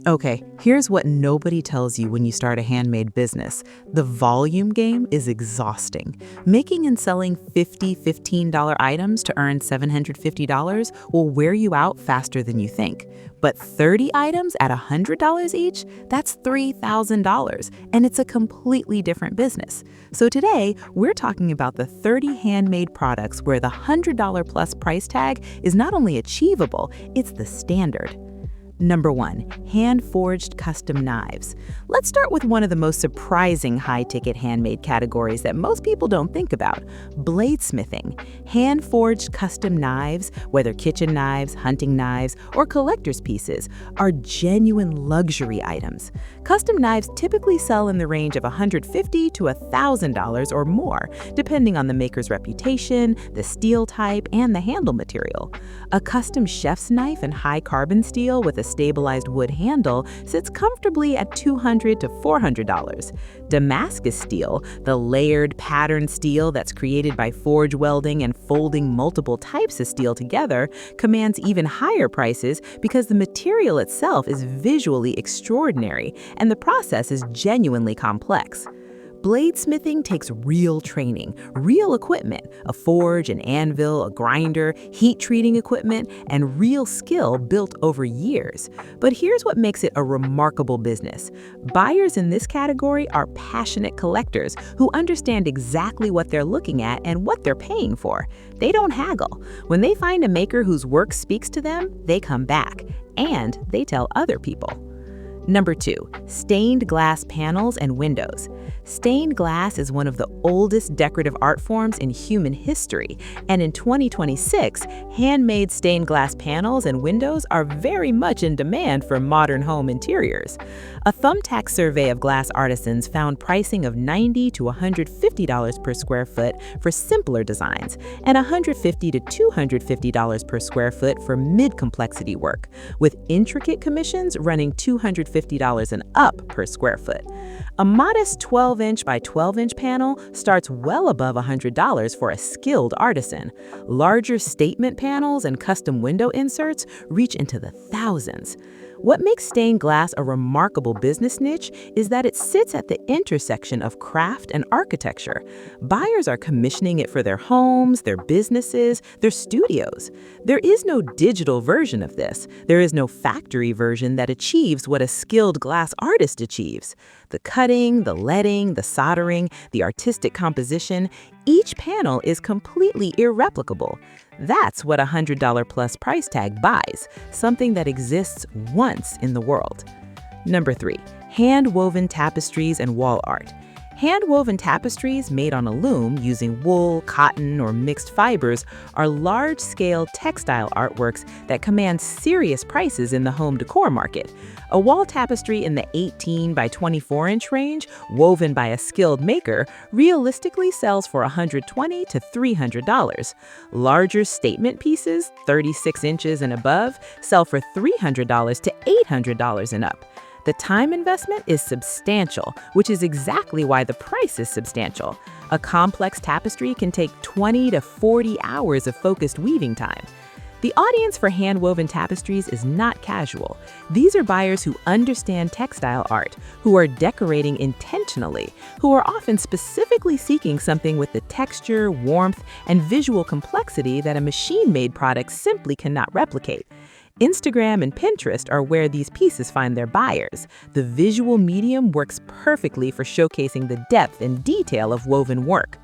Okay, here's what nobody tells you when you start a handmade business. The volume game is exhausting. Making and selling 50 $15 items to earn $750 will wear you out faster than you think. But 30 items at $100 each, that's $3,000, and it's a completely different business. So today, we're talking about the 30 handmade products where the $100 plus price tag is not only achievable, it's the standard. Number 1, hand-forged custom knives. Let's start with one of the most surprising high-ticket handmade categories that most people don't think about, bladesmithing. Hand-forged custom knives, whether kitchen knives, hunting knives, or collector's pieces, are genuine luxury items. Custom knives typically sell in the range of $150 to $1,000 or more, depending on the maker's reputation, the steel type, and the handle material. A custom chef's knife in high carbon steel with a stabilized wood handle sits comfortably at $200 to $400. Damascus steel, the layered patterned steel that's created by forge welding and folding multiple types of steel together, commands even higher prices because the material itself is visually extraordinary and the process is genuinely complex. Bladesmithing takes real training, real equipment, a forge, an anvil, a grinder, heat-treating equipment, and real skill built over years. But here's what makes it a remarkable business. Buyers in this category are passionate collectors who understand exactly what they're looking at and what they're paying for. They don't haggle. When they find a maker whose work speaks to them, they come back, and they tell other people. Number 2, stained glass panels and windows. Stained glass is one of the oldest decorative art forms in human history, and in 2026, handmade stained glass panels and windows are very much in demand for modern home interiors. A thumbtack survey of glass artisans found pricing of $90 to $150 per square foot for simpler designs, and $150 to $250 per square foot for mid-complexity work, with intricate commissions running $250 and up per square foot. A modest 12-inch by 12-inch panel starts well above $100 for a skilled artisan. Larger statement panels and custom window inserts reach into the thousands. What makes stained glass a remarkable business niche is that it sits at the intersection of craft and architecture. Buyers are commissioning it for their homes, their businesses, their studios. There is no digital version of this. There is no factory version that achieves what a skilled glass artist achieves. The cutting, the leading, the soldering, the artistic composition, each panel is completely irreplicable. That's what a $100 plus price tag buys, something that exists once in the world. Number 3, hand-woven tapestries and wall art. Hand-woven tapestries made on a loom using wool, cotton, or mixed fibers are large-scale textile artworks that command serious prices in the home decor market. A wall tapestry in the 18 by 24-inch range, woven by a skilled maker, realistically sells for $120 to $300. Larger statement pieces, 36 inches and above, sell for $300 to $800 and up. The time investment is substantial, which is exactly why the price is substantial. A complex tapestry can take 20 to 40 hours of focused weaving time. The audience for hand-woven tapestries is not casual. These are buyers who understand textile art, who are decorating intentionally, who are often specifically seeking something with the texture, warmth, and visual complexity that a machine-made product simply cannot replicate. Instagram and Pinterest are where these pieces find their buyers. The visual medium works perfectly for showcasing the depth and detail of woven work.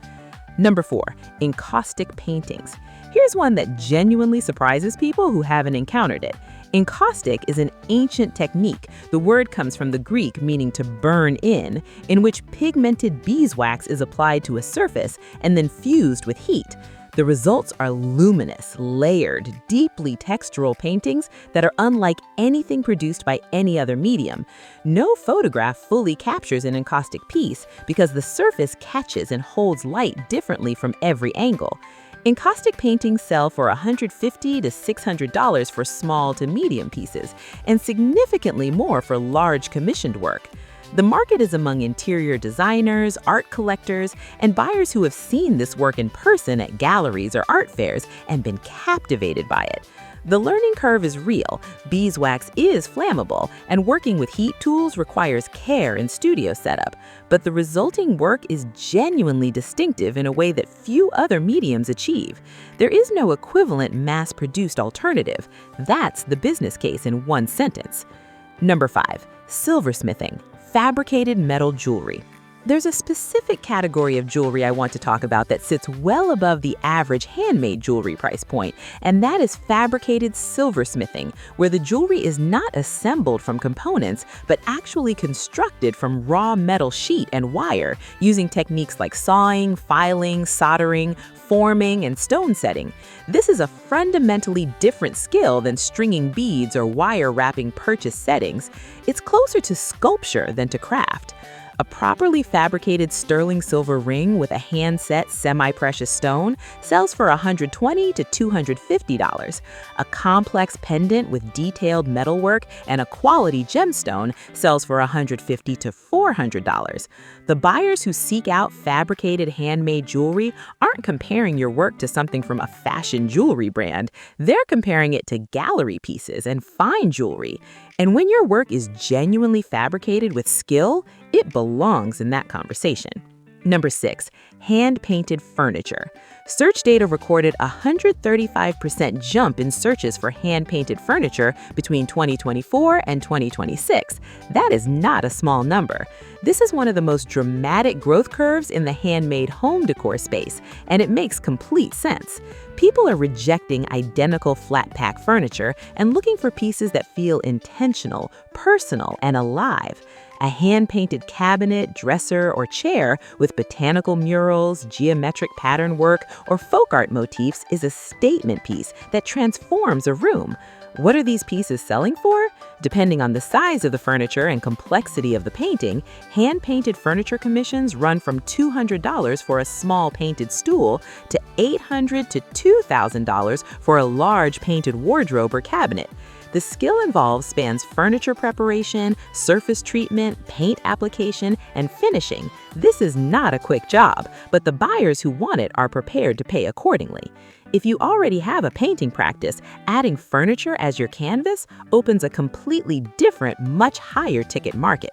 Number 4, encaustic paintings. Here's one that genuinely surprises people who haven't encountered it. Encaustic is an ancient technique. The word comes from the Greek meaning to burn in which pigmented beeswax is applied to a surface and then fused with heat. The results are luminous, layered, deeply textural paintings that are unlike anything produced by any other medium. No photograph fully captures an encaustic piece because the surface catches and holds light differently from every angle. Encaustic paintings sell for $150 to $600 for small to medium pieces, and significantly more for large commissioned work. The market is among interior designers, art collectors, and buyers who have seen this work in person at galleries or art fairs and been captivated by it. The learning curve is real, beeswax is flammable, and working with heat tools requires care in studio setup. But the resulting work is genuinely distinctive in a way that few other mediums achieve. There is no equivalent mass-produced alternative. That's the business case in one sentence. Number 5. Silversmithing, fabricated metal jewelry. There's a specific category of jewelry I want to talk about that sits well above the average handmade jewelry price point, and that is fabricated silversmithing, where the jewelry is not assembled from components, but actually constructed from raw metal sheet and wire, using techniques like sawing, filing, soldering, forming, and stone setting. This is a fundamentally different skill than stringing beads or wire wrapping purchase settings. It's closer to sculpture than to craft. A properly fabricated sterling silver ring with a hand-set semi-precious stone sells for $120 to $250. A complex pendant with detailed metalwork and a quality gemstone sells for $150 to $400. The buyers who seek out fabricated handmade jewelry aren't comparing your work to something from a fashion jewelry brand. They're comparing it to gallery pieces and fine jewelry. And when your work is genuinely fabricated with skill, it belongs in that conversation. Number 6. Hand-painted furniture. Search data recorded a 135% jump in searches for hand-painted furniture between 2024 and 2026. That is not a small number. This is one of the most dramatic growth curves in the handmade home decor space, and it makes complete sense. People are rejecting identical flat-pack furniture and looking for pieces that feel intentional, personal, and alive. A hand-painted cabinet, dresser, or chair with botanical murals, geometric pattern work, or folk art motifs is a statement piece that transforms a room. What are these pieces selling for? Depending on the size of the furniture and complexity of the painting, hand-painted furniture commissions run from $200 for a small painted stool to $800 to $2,000 for a large painted wardrobe or cabinet. The skill involved spans furniture preparation, surface treatment, paint application, and finishing. This is not a quick job, but the buyers who want it are prepared to pay accordingly. If you already have a painting practice, adding furniture as your canvas opens a completely different, much higher ticket market.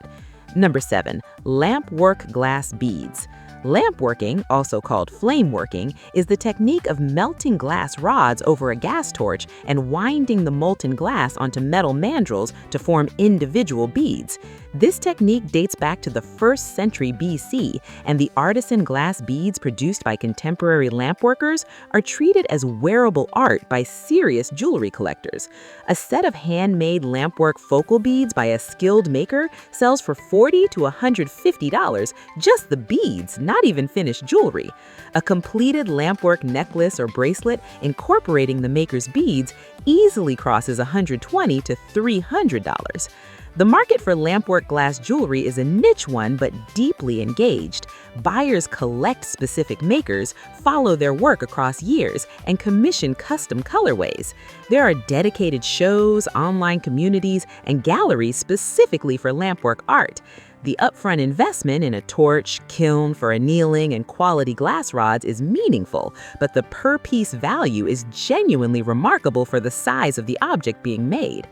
Number 7. Lampwork glass beads. Lampworking, also called flame working, is the technique of melting glass rods over a gas torch and winding the molten glass onto metal mandrels to form individual beads. This technique dates back to the 1st century BC, and the artisan glass beads produced by contemporary lampworkers are treated as wearable art by serious jewelry collectors. A set of handmade lampwork focal beads by a skilled maker sells for $40 to $150, just the beads, not even finished jewelry. A completed lampwork necklace or bracelet incorporating the maker's beads easily crosses $120 to $300. The market for lampwork glass jewelry is a niche one but deeply engaged. Buyers collect specific makers, follow their work across years, and commission custom colorways. There are dedicated shows, online communities, and galleries specifically for lampwork art. The upfront investment in a torch, kiln for annealing, and quality glass rods is meaningful, but the per-piece value is genuinely remarkable for the size of the object being made.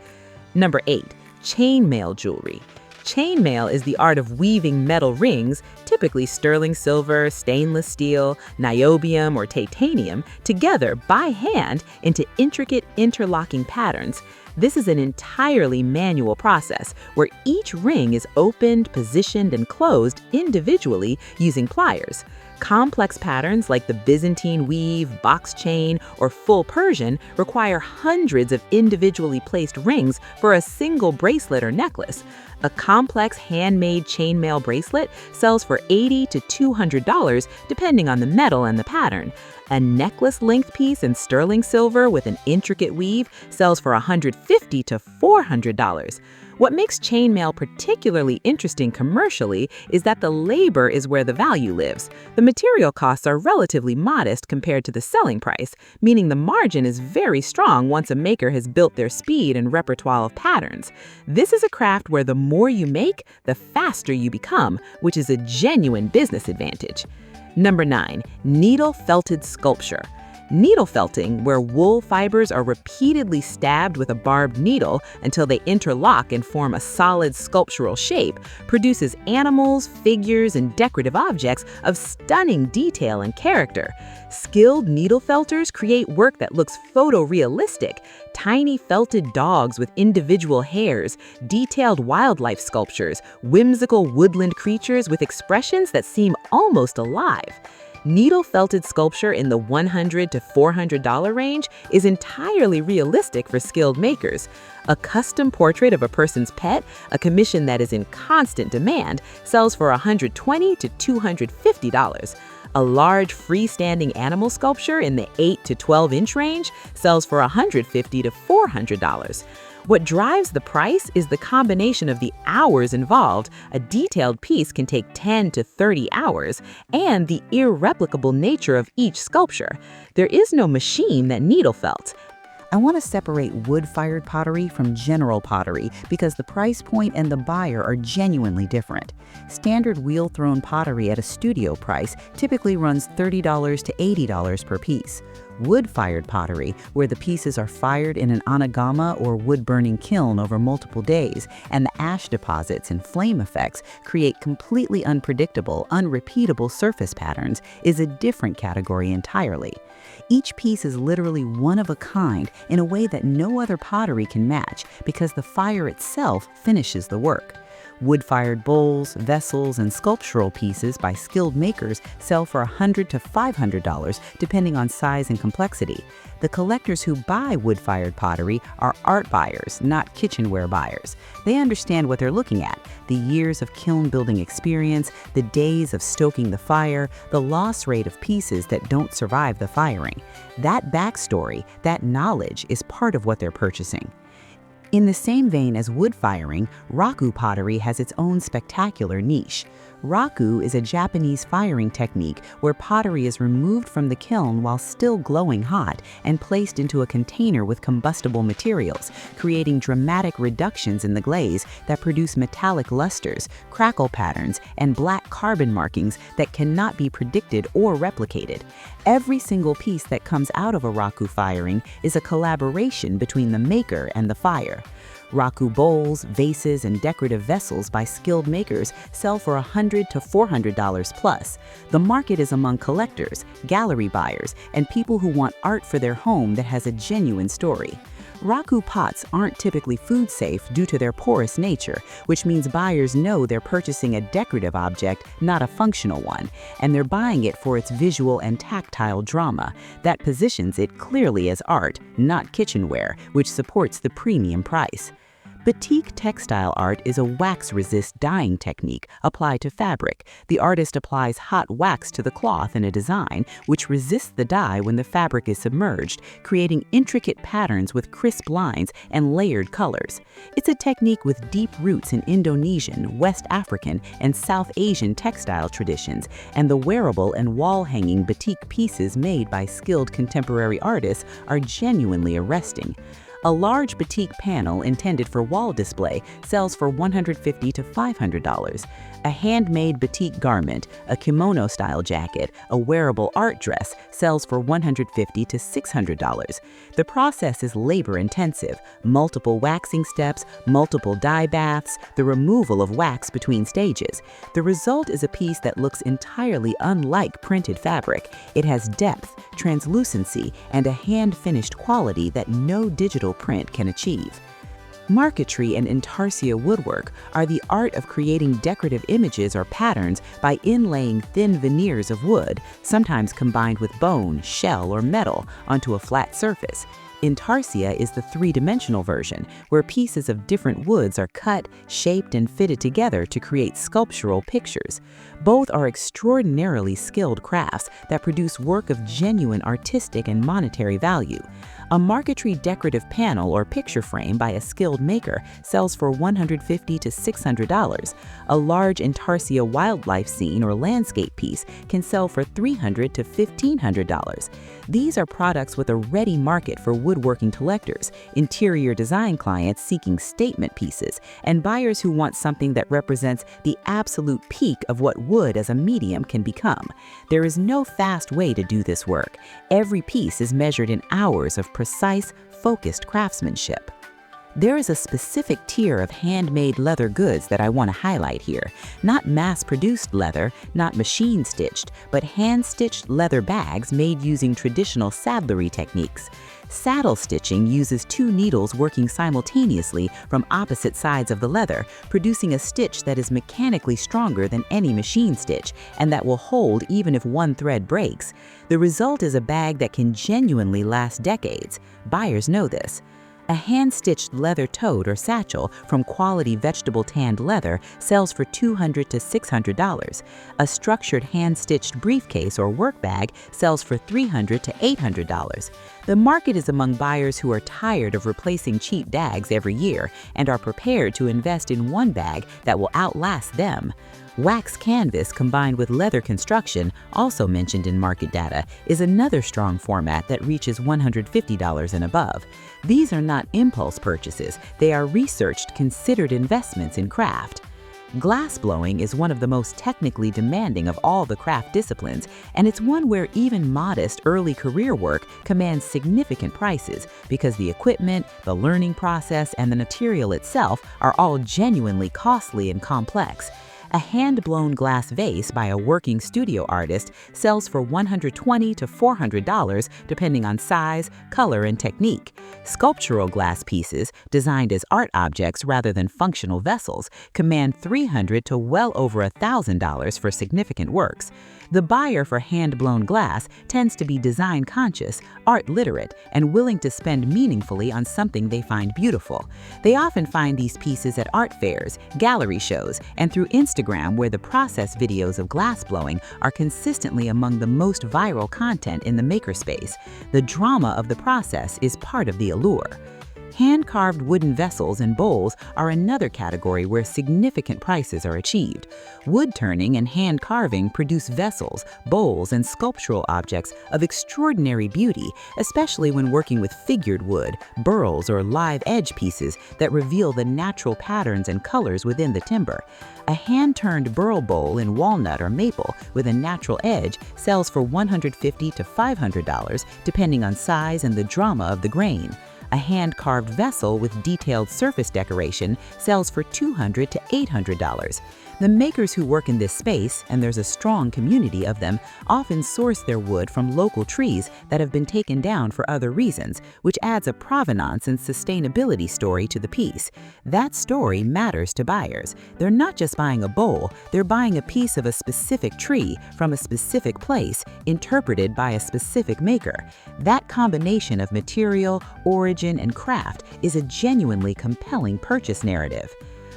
Number 8. Chainmail jewelry. Chainmail is the art of weaving metal rings, typically sterling silver, stainless steel, niobium, or titanium, together by hand into intricate interlocking patterns. This is an entirely manual process where each ring is opened, positioned, and closed individually using pliers. Complex patterns like the Byzantine weave, box chain, or full Persian require hundreds of individually placed rings for a single bracelet or necklace. A complex handmade chainmail bracelet sells for $80 to $200 depending on the metal and the pattern. A necklace length piece in sterling silver with an intricate weave sells for $150 to $400. What makes chainmail particularly interesting commercially is that the labor is where the value lives. The material costs are relatively modest compared to the selling price, meaning the margin is very strong once a maker has built their speed and repertoire of patterns. This is a craft where the more you make, the faster you become, which is a genuine business advantage. Number 9. Needle felted sculpture. Needle felting, where wool fibers are repeatedly stabbed with a barbed needle until they interlock and form a solid sculptural shape, produces animals, figures, and decorative objects of stunning detail and character. Skilled needle felters create work that looks photorealistic: tiny felted dogs with individual hairs, detailed wildlife sculptures, whimsical woodland creatures with expressions that seem almost alive. Needle-felted sculpture in the $100 to $400 range is entirely realistic for skilled makers. A custom portrait of a person's pet, a commission that is in constant demand, sells for $120 to $250. A large freestanding animal sculpture in the 8 to 12-inch range sells for $150 to $400. What drives the price is the combination of the hours involved — a detailed piece can take 10 to 30 hours — and the irreplicable nature of each sculpture. There is no machine that needle felt. I want to separate wood-fired pottery from general pottery because the price point and the buyer are genuinely different. Standard wheel-thrown pottery at a studio price typically runs $30 to $80 per piece. Wood-fired pottery, where the pieces are fired in an anagama or wood-burning kiln over multiple days, and the ash deposits and flame effects create completely unpredictable, unrepeatable surface patterns, is a different category entirely. Each piece is literally one of a kind in a way that no other pottery can match because the fire itself finishes the work. Wood-fired bowls, vessels, and sculptural pieces by skilled makers sell for $100 to $500 depending on size and complexity. The collectors who buy wood-fired pottery are art buyers, not kitchenware buyers. They understand what they're looking at: the years of kiln building experience, the days of stoking the fire, the loss rate of pieces that don't survive the firing. That backstory, that knowledge, is part of what they're purchasing. In the same vein as wood firing, Raku pottery has its own spectacular niche. Raku is a Japanese firing technique where pottery is removed from the kiln while still glowing hot and placed into a container with combustible materials, creating dramatic reductions in the glaze that produce metallic lusters, crackle patterns, and black carbon markings that cannot be predicted or replicated. Every single piece that comes out of a Raku firing is a collaboration between the maker and the fire. Raku bowls, vases, and decorative vessels by skilled makers sell for $100 to $400 plus. The market is among collectors, gallery buyers, and people who want art for their home that has a genuine story. Raku pots aren't typically food safe due to their porous nature, which means buyers know they're purchasing a decorative object, not a functional one, and they're buying it for its visual and tactile drama. That positions it clearly as art, not kitchenware, which supports the premium price. Batik textile art is a wax-resist dyeing technique applied to fabric. The artist applies hot wax to the cloth in a design which resists the dye when the fabric is submerged, creating intricate patterns with crisp lines and layered colors. It's a technique with deep roots in Indonesian, West African, and South Asian textile traditions, and the wearable and wall-hanging batik pieces made by skilled contemporary artists are genuinely arresting. A large batik panel intended for wall display sells for $150 to $500. A handmade batik garment, a kimono-style jacket, a wearable art dress sells for $150 to $600. The process is labor-intensive: multiple waxing steps, multiple dye baths, the removal of wax between stages. The result is a piece that looks entirely unlike printed fabric. It has depth, translucency, and a hand-finished quality that no digital print can achieve. Marquetry and intarsia woodwork are the art of creating decorative images or patterns by inlaying thin veneers of wood, sometimes combined with bone, shell, or metal, onto a flat surface. Intarsia is the three-dimensional version, where pieces of different woods are cut, shaped, and fitted together to create sculptural pictures. Both are extraordinarily skilled crafts that produce work of genuine artistic and monetary value. A Marquetry decorative panel or picture frame by a skilled maker sells for $150 to $600. A large intarsia wildlife scene or landscape piece can sell for $300 to $1,500. These are products with a ready market for woodworking collectors, interior design clients seeking statement pieces, and buyers who want something that represents the absolute peak of what wood as a medium can become. There is no fast way to do this work. Every piece is measured in hours of precise, focused craftsmanship. There is a specific tier of handmade leather goods that I want to highlight here. Not mass-produced leather, not machine-stitched, but hand-stitched leather bags made using traditional saddlery techniques. Saddle stitching uses two needles working simultaneously from opposite sides of the leather, producing a stitch that is mechanically stronger than any machine stitch and that will hold even if one thread breaks. The result is a bag that can genuinely last decades. Buyers know this. A hand-stitched leather tote or satchel from quality vegetable tanned leather sells for $200 to $600. A structured hand-stitched briefcase or work bag sells for $300 to $800. The market is among buyers who are tired of replacing cheap bags every year and are prepared to invest in one bag that will outlast them. Wax canvas combined with leather construction, also mentioned in market data, is another strong format that reaches $150 and above. These are not impulse purchases, they are researched, considered investments in craft. Glass blowing is one of the most technically demanding of all the craft disciplines, and it's one where even modest early career work commands significant prices because the equipment, the learning process, and the material itself are all genuinely costly and complex. A hand-blown glass vase by a working studio artist sells for $120 to $400 depending on size, color, and technique. Sculptural glass pieces, designed as art objects rather than functional vessels, command $300 to well over $1,000 for significant works. The buyer for hand-blown glass tends to be design-conscious, art-literate, and willing to spend meaningfully on something they find beautiful. They often find these pieces at art fairs, gallery shows, and through Instagram, where the process videos of glass blowing are consistently among the most viral content in the makerspace. The drama of the process is part of the allure. Hand-carved wooden vessels and bowls are another category where significant prices are achieved. Wood turning and hand carving produce vessels, bowls, and sculptural objects of extraordinary beauty, especially when working with figured wood, burls, or live edge pieces that reveal the natural patterns and colors within the timber. A hand-turned burl bowl in walnut or maple with a natural edge sells for $150 to $500, depending on size and the drama of the grain. A hand-carved vessel with detailed surface decoration sells for $200 to $800. The makers who work in this space, and there's a strong community of them, often source their wood from local trees that have been taken down for other reasons, which adds a provenance and sustainability story to the piece. That story matters to buyers. They're not just buying a bowl, they're buying a piece of a specific tree from a specific place, interpreted by a specific maker. That combination of material, origin, and craft is a genuinely compelling purchase narrative.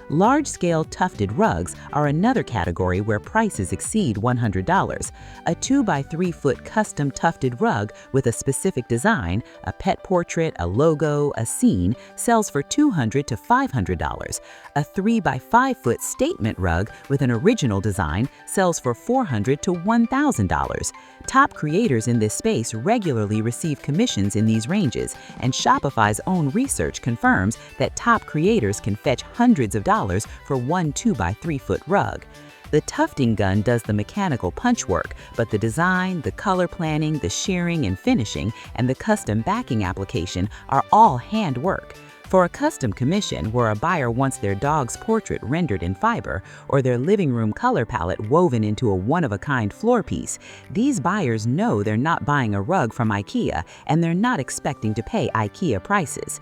Large-scale tufted rugs are another category where prices exceed $100. A 2x3-foot custom tufted rug with a specific design, a pet portrait, a logo, a scene, sells for $200 to $500. A 3x5-foot statement rug with an original design sells for $400 to $1,000. Top creators in this space regularly receive commissions in these ranges, and Shopify's own research confirms that top creators can fetch hundreds of dollars for one 2x3-foot rug. The tufting gun does the mechanical punch work, but the design, the color planning, the shearing and finishing, and the custom backing application are all hand work. For a custom commission where a buyer wants their dog's portrait rendered in fiber or their living room color palette woven into a one-of-a-kind floor piece, these buyers know they're not buying a rug from IKEA and they're not expecting to pay IKEA prices.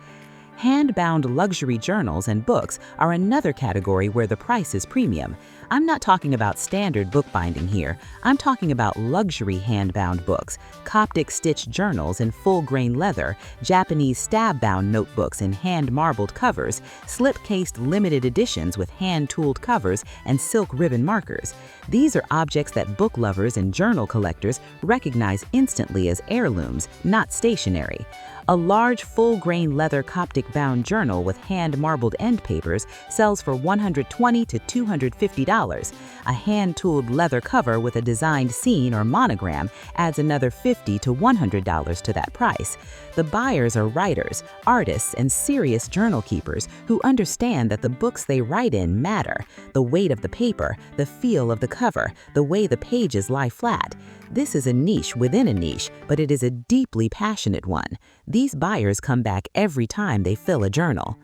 Hand-bound luxury journals and books are another category where the price is premium. I'm not talking about standard bookbinding here. I'm talking about luxury hand-bound books, Coptic stitched journals in full-grain leather, Japanese stab-bound notebooks in hand-marbled covers, slip-cased limited editions with hand-tooled covers and silk ribbon markers. These are objects that book lovers and journal collectors recognize instantly as heirlooms, not stationery. A large full-grain leather Coptic-bound journal with hand-marbled end papers sells for $120 to $250. A hand-tooled leather cover with a designed scene or monogram adds another $50 to $100 to that price. The buyers are writers, artists, and serious journal keepers who understand that the books they write in matter: the weight of the paper, the feel of the cover, the way the pages lie flat. This is a niche within a niche, but it is a deeply passionate one. These buyers come back every time they fill a journal.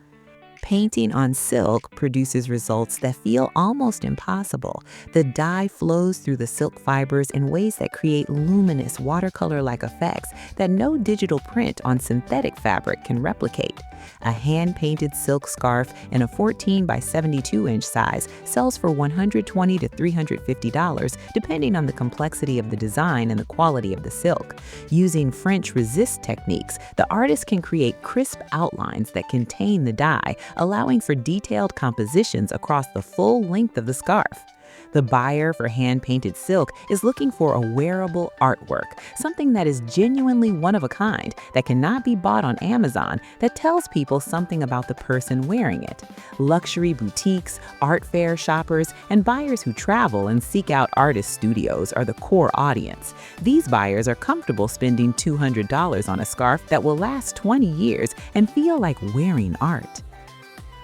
Painting on silk produces results that feel almost impossible. The dye flows through the silk fibers in ways that create luminous watercolor-like effects that no digital print on synthetic fabric can replicate. A hand-painted silk scarf in a 14 by 72 inch size sells for $120 to $350, depending on the complexity of the design and the quality of the silk. Using French resist techniques, the artist can create crisp outlines that contain the dye, allowing for detailed compositions across the full length of the scarf. The buyer for hand-painted silk is looking for a wearable artwork, something that is genuinely one of a kind, that cannot be bought on Amazon, that tells people something about the person wearing it. Luxury boutiques, art fair shoppers, and buyers who travel and seek out artist studios are the core audience. These buyers are comfortable spending $200 on a scarf that will last 20 years and feel like wearing art.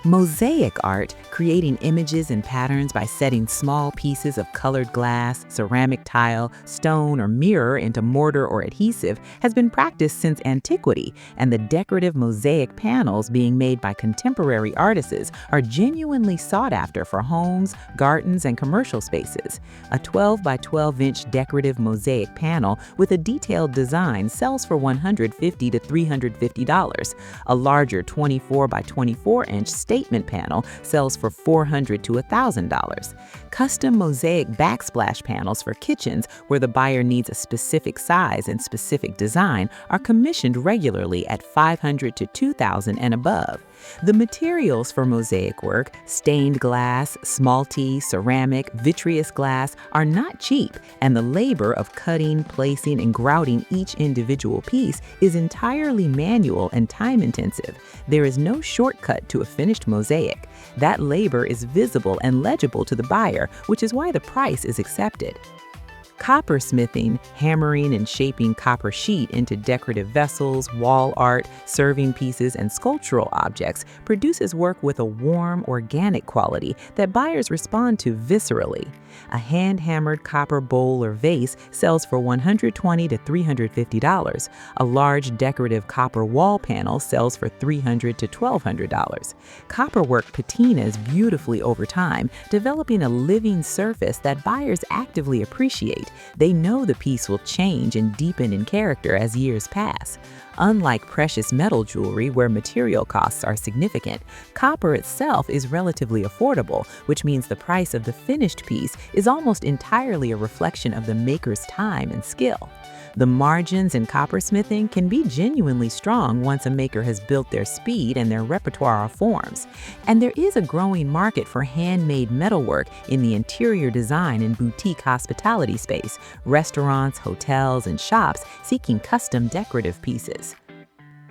Mosaic art, creating images and patterns by setting small pieces of colored glass, ceramic tile, stone, or mirror into mortar or adhesive, has been practiced since antiquity, and the decorative mosaic panels being made by contemporary artisans are genuinely sought after for homes, gardens, and commercial spaces. A 12 by 12 inch decorative mosaic panel with a detailed design sells for $150 to $350. A larger 24 by 24 inch statement panel sells for $400 to $1,000. Custom mosaic backsplash panels for kitchens, where the buyer needs a specific size and specific design, are commissioned regularly at $500 to $2,000 and above. The materials for mosaic work, stained glass, smalty, ceramic, vitreous glass, are not cheap, and the labor of cutting, placing, and grouting each individual piece is entirely manual and time-intensive. There is no shortcut to a finished mosaic. That labor is visible and legible to the buyer, which is why the price is accepted. Coppersmithing, hammering and shaping copper sheet into decorative vessels, wall art, serving pieces, and sculptural objects, produces work with a warm, organic quality that buyers respond to viscerally. A hand-hammered copper bowl or vase sells for $120 to $350. A large decorative copper wall panel sells for $300 to $1,200. Copperwork patinas beautifully over time, developing a living surface that buyers actively appreciate. They know the piece will change and deepen in character as years pass. Unlike precious metal jewelry, where material costs are significant, copper itself is relatively affordable, which means the price of the finished piece is almost entirely a reflection of the maker's time and skill. The margins in coppersmithing can be genuinely strong once a maker has built their speed and their repertoire of forms. And there is a growing market for handmade metalwork in the interior design and boutique hospitality space, restaurants, hotels, and shops seeking custom decorative pieces.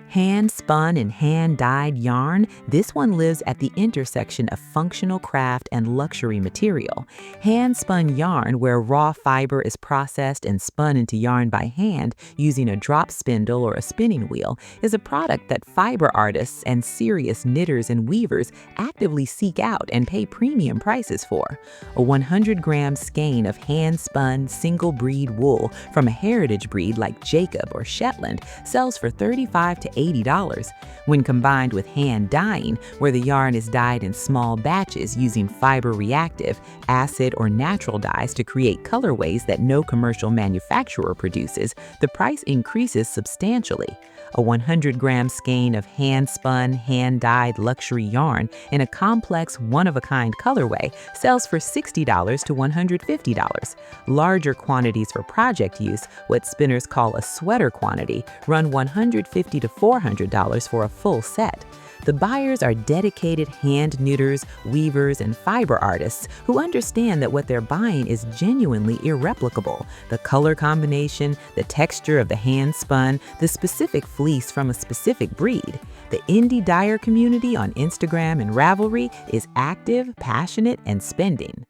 Hand-spun and hand-dyed yarn, this one lives at the intersection of functional craft and luxury material. Hand-spun yarn, where raw fiber is processed and spun into yarn by hand using a drop spindle or a spinning wheel, is a product that fiber artists and serious knitters and weavers actively seek out and pay premium prices for. A 100-gram skein of hand-spun single-breed wool from a heritage breed like Jacob or Shetland sells for $35 to $80. When combined with hand dyeing, where the yarn is dyed in small batches using fiber-reactive, acid, or natural dyes to create colorways that no commercial manufacturer produces, the price increases substantially. A 100-gram skein of hand-spun, hand-dyed luxury yarn in a complex, one-of-a-kind colorway sells for $60 to $150. Larger quantities for project use, what spinners call a sweater quantity, run $150 to $400 for a full set. The buyers are dedicated hand knitters, weavers, and fiber artists who understand that what they're buying is genuinely irreplicable. The color combination, the texture of the hand-spun, the specific fleece from a specific breed. The indie dyer community on Instagram and Ravelry is active, passionate, and spending.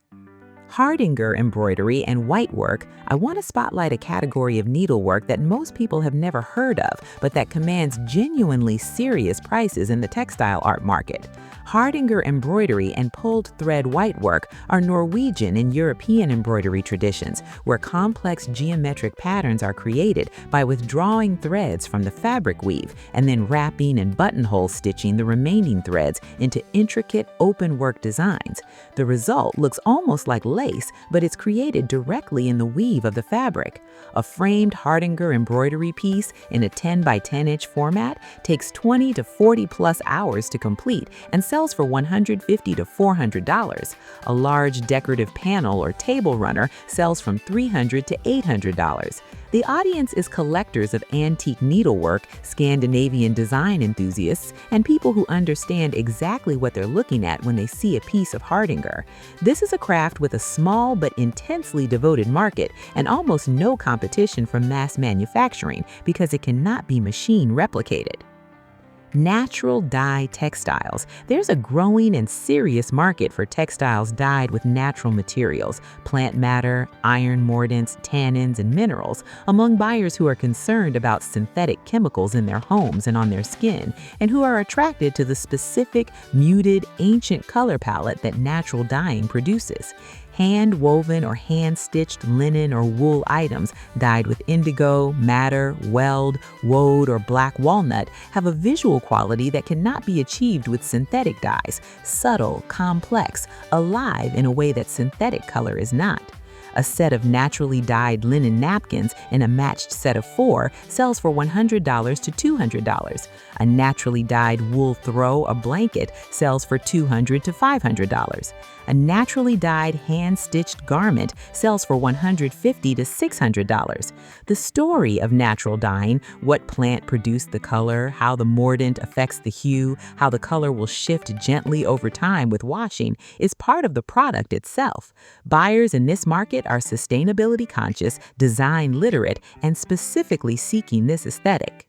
Hardanger embroidery and whitework, I want to spotlight a category of needlework that most people have never heard of, but that commands genuinely serious prices in the textile art market. Hardanger embroidery and pulled thread whitework are Norwegian and European embroidery traditions, where complex geometric patterns are created by withdrawing threads from the fabric weave and then wrapping and buttonhole stitching the remaining threads into intricate open-work designs. The result looks almost like lace, but it's created directly in the weave of the fabric. A framed Hardanger embroidery piece in a 10 by 10 inch format takes 20 to 40 plus hours to complete and sells for $150 to $400. A large decorative panel or table runner sells from $300 to $800. The audience is collectors of antique needlework, Scandinavian design enthusiasts, and people who understand exactly what they're looking at when they see a piece of Hardanger. This is a craft with a small but intensely devoted market and almost no competition from mass manufacturing because it cannot be machine replicated. Natural dye textiles. There's a growing and serious market for textiles dyed with natural materials, plant matter, iron mordants, tannins, and minerals, among buyers who are concerned about synthetic chemicals in their homes and on their skin, and who are attracted to the specific, muted, ancient color palette that natural dyeing produces. Hand-woven or hand-stitched linen or wool items dyed with indigo, madder, weld, woad, or black walnut have a visual quality that cannot be achieved with synthetic dyes, subtle, complex, alive in a way that synthetic color is not. A set of naturally dyed linen napkins in a matched set of 4 sells for $100 to $200. A naturally dyed wool throw or blanket sells for $200 to $500. A naturally dyed hand-stitched garment sells for $150 to $600. The story of natural dyeing, what plant produced the color, how the mordant affects the hue, how the color will shift gently over time with washing, is part of the product itself. Buyers in this market are sustainability conscious, design literate, and specifically seeking this aesthetic.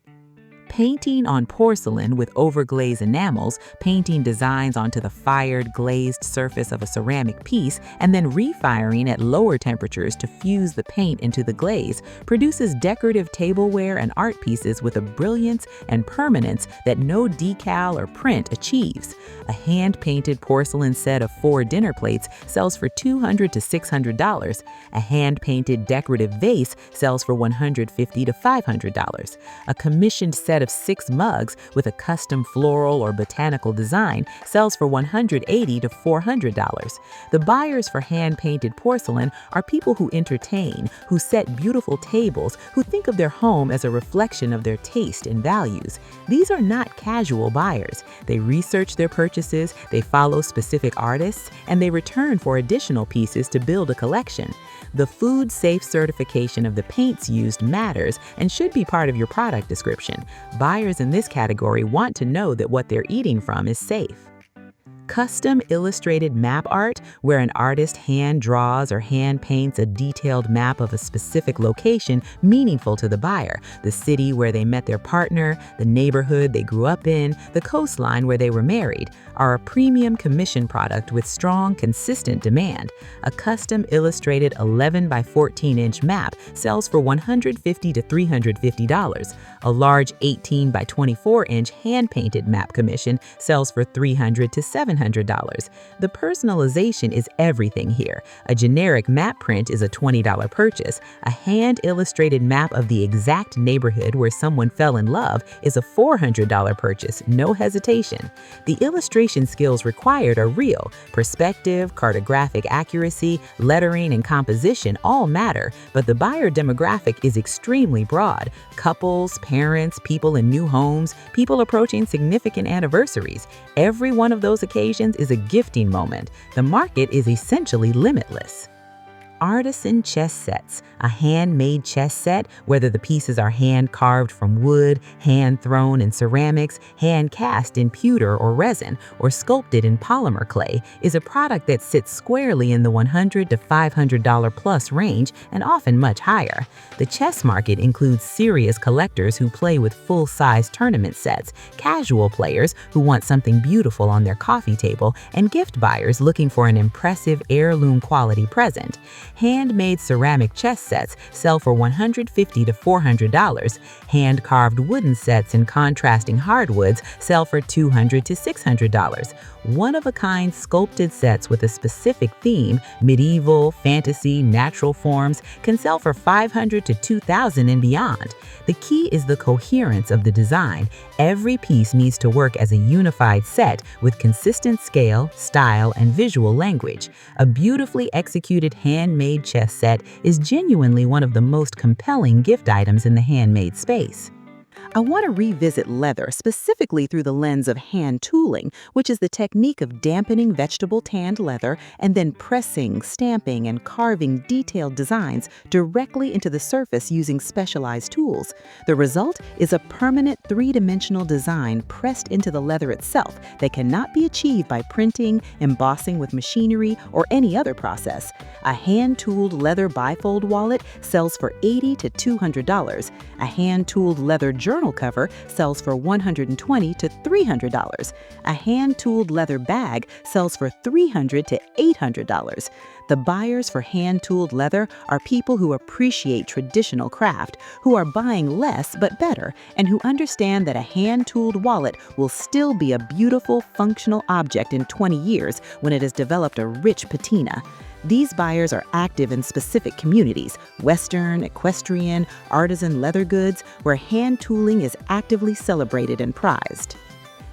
Painting on porcelain with overglazed enamels, painting designs onto the fired glazed surface of a ceramic piece, and then refiring at lower temperatures to fuse the paint into the glaze, produces decorative tableware and art pieces with a brilliance and permanence that no decal or print achieves. A hand-painted porcelain set of 4 dinner plates sells for $200 to $600. A hand-painted decorative vase sells for $150 to $500. A commissioned set of 6 mugs with a custom floral or botanical design sells for $180 to $400. The buyers for hand-painted porcelain are people who entertain, who set beautiful tables, who think of their home as a reflection of their taste and values. These are not casual buyers. They research their purchases, they follow specific artists, and they return for additional pieces to build a collection. The food safe certification of the paints used matters and should be part of your product description. Buyers in this category want to know that what they're eating from is safe. Custom illustrated map art, where an artist hand draws or hand paints a detailed map of a specific location meaningful to the buyer, the city where they met their partner, the neighborhood they grew up in, the coastline where they were married, are a premium commission product with strong, consistent demand. A custom illustrated 11 by 14 inch map sells for $150 to $350. A large 18 by 24 inch hand-painted map commission sells for $300 to $700. The personalization is everything here. A generic map print is a $20 purchase. A hand-illustrated map of the exact neighborhood where someone fell in love is a $400 purchase, no hesitation. The illustration skills required are real. Perspective, cartographic accuracy, lettering, and composition all matter, but the buyer demographic is extremely broad. Couples, parents, people in new homes, people approaching significant anniversaries. Every one of those occasions is a gifting moment. The market is essentially limitless. Artisan chess sets, a handmade chess set, whether the pieces are hand carved from wood, hand thrown in ceramics, hand cast in pewter or resin, or sculpted in polymer clay, is a product that sits squarely in the $100 to $500 plus range and often much higher. The chess market includes serious collectors who play with full-size tournament sets, casual players who want something beautiful on their coffee table, and gift buyers looking for an impressive heirloom quality present. Handmade ceramic chess sets sell for $150 to $400. Hand-carved wooden sets in contrasting hardwoods sell for $200 to $600. One-of-a-kind sculpted sets with a specific theme, medieval, fantasy, natural forms, can sell for $500 to $2,000 and beyond. The key is the coherence of the design. Every piece needs to work as a unified set with consistent scale, style, and visual language. A beautifully executed handmade chess set is genuinely one of the most compelling gift items in the handmade space. I want to revisit leather specifically through the lens of hand tooling, which is the technique of dampening vegetable tanned leather and then pressing, stamping, and carving detailed designs directly into the surface using specialized tools. The result is a permanent three-dimensional design pressed into the leather itself that cannot be achieved by printing, embossing with machinery, or any other process. A hand-tooled leather bifold wallet sells for $80 to $200. A hand-tooled leather journal cover sells for $120 to $300. A hand-tooled leather bag sells for $300 to $800. The buyers for hand-tooled leather are people who appreciate traditional craft, who are buying less but better, and who understand that a hand-tooled wallet will still be a beautiful, functional object in 20 years when it has developed a rich patina. These buyers are active in specific communities, Western, equestrian, artisan leather goods, where hand tooling is actively celebrated and prized.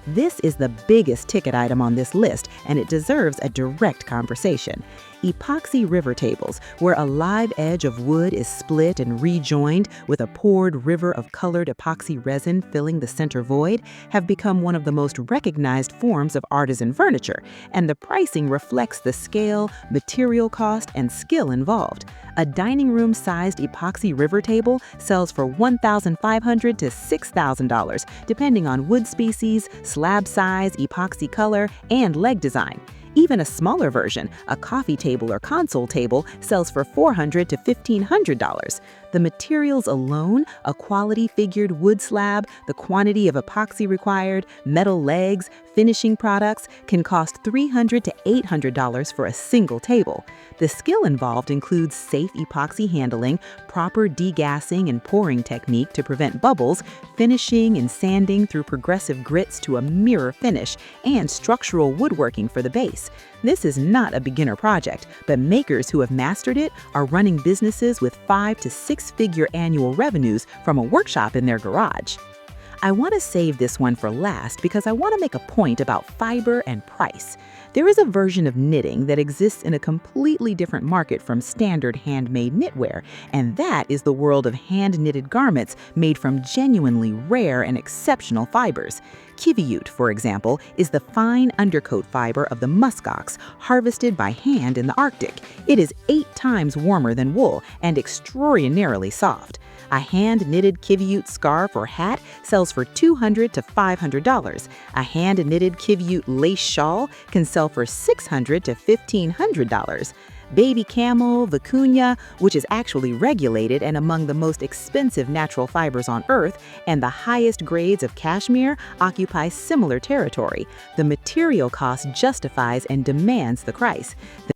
This is the biggest ticket item on this list, and it deserves a direct conversation. Epoxy river tables, where a live edge of wood is split and rejoined with a poured river of colored epoxy resin filling the center void, have become one of the most recognized forms of artisan furniture, and the pricing reflects the scale, material cost, and skill involved. A dining room-sized epoxy river table sells for $1,500 to $6,000, depending on wood species, slab size, epoxy color, and leg design. Even a smaller version, a coffee table or console table, sells for $400 to $1,500. The materials alone, a quality figured wood slab, the quantity of epoxy required, metal legs, finishing products, can cost $300 to $800 for a single table. The skill involved includes safe epoxy handling, proper degassing and pouring technique to prevent bubbles, finishing and sanding through progressive grits to a mirror finish, and structural woodworking for the base. This is not a beginner project, but makers who have mastered it are running businesses with 5 to 6-figure annual revenues from a workshop in their garage. I want to save this one for last because I want to make a point about fiber and price. There is a version of knitting that exists in a completely different market from standard handmade knitwear, and that is the world of hand-knitted garments made from genuinely rare and exceptional fibers. Kiviute, for example, is the fine undercoat fiber of the muskox harvested by hand in the Arctic. It is 8 times warmer than wool and extraordinarily soft. A hand-knitted Kiviute scarf or hat sells for $200 to $500. A hand-knitted Kiviute lace shawl can sell for $600 to $1,500. Baby camel, vicuña, which is actually regulated and among the most expensive natural fibers on Earth, and the highest grades of cashmere occupy similar territory. The material cost justifies and demands the price.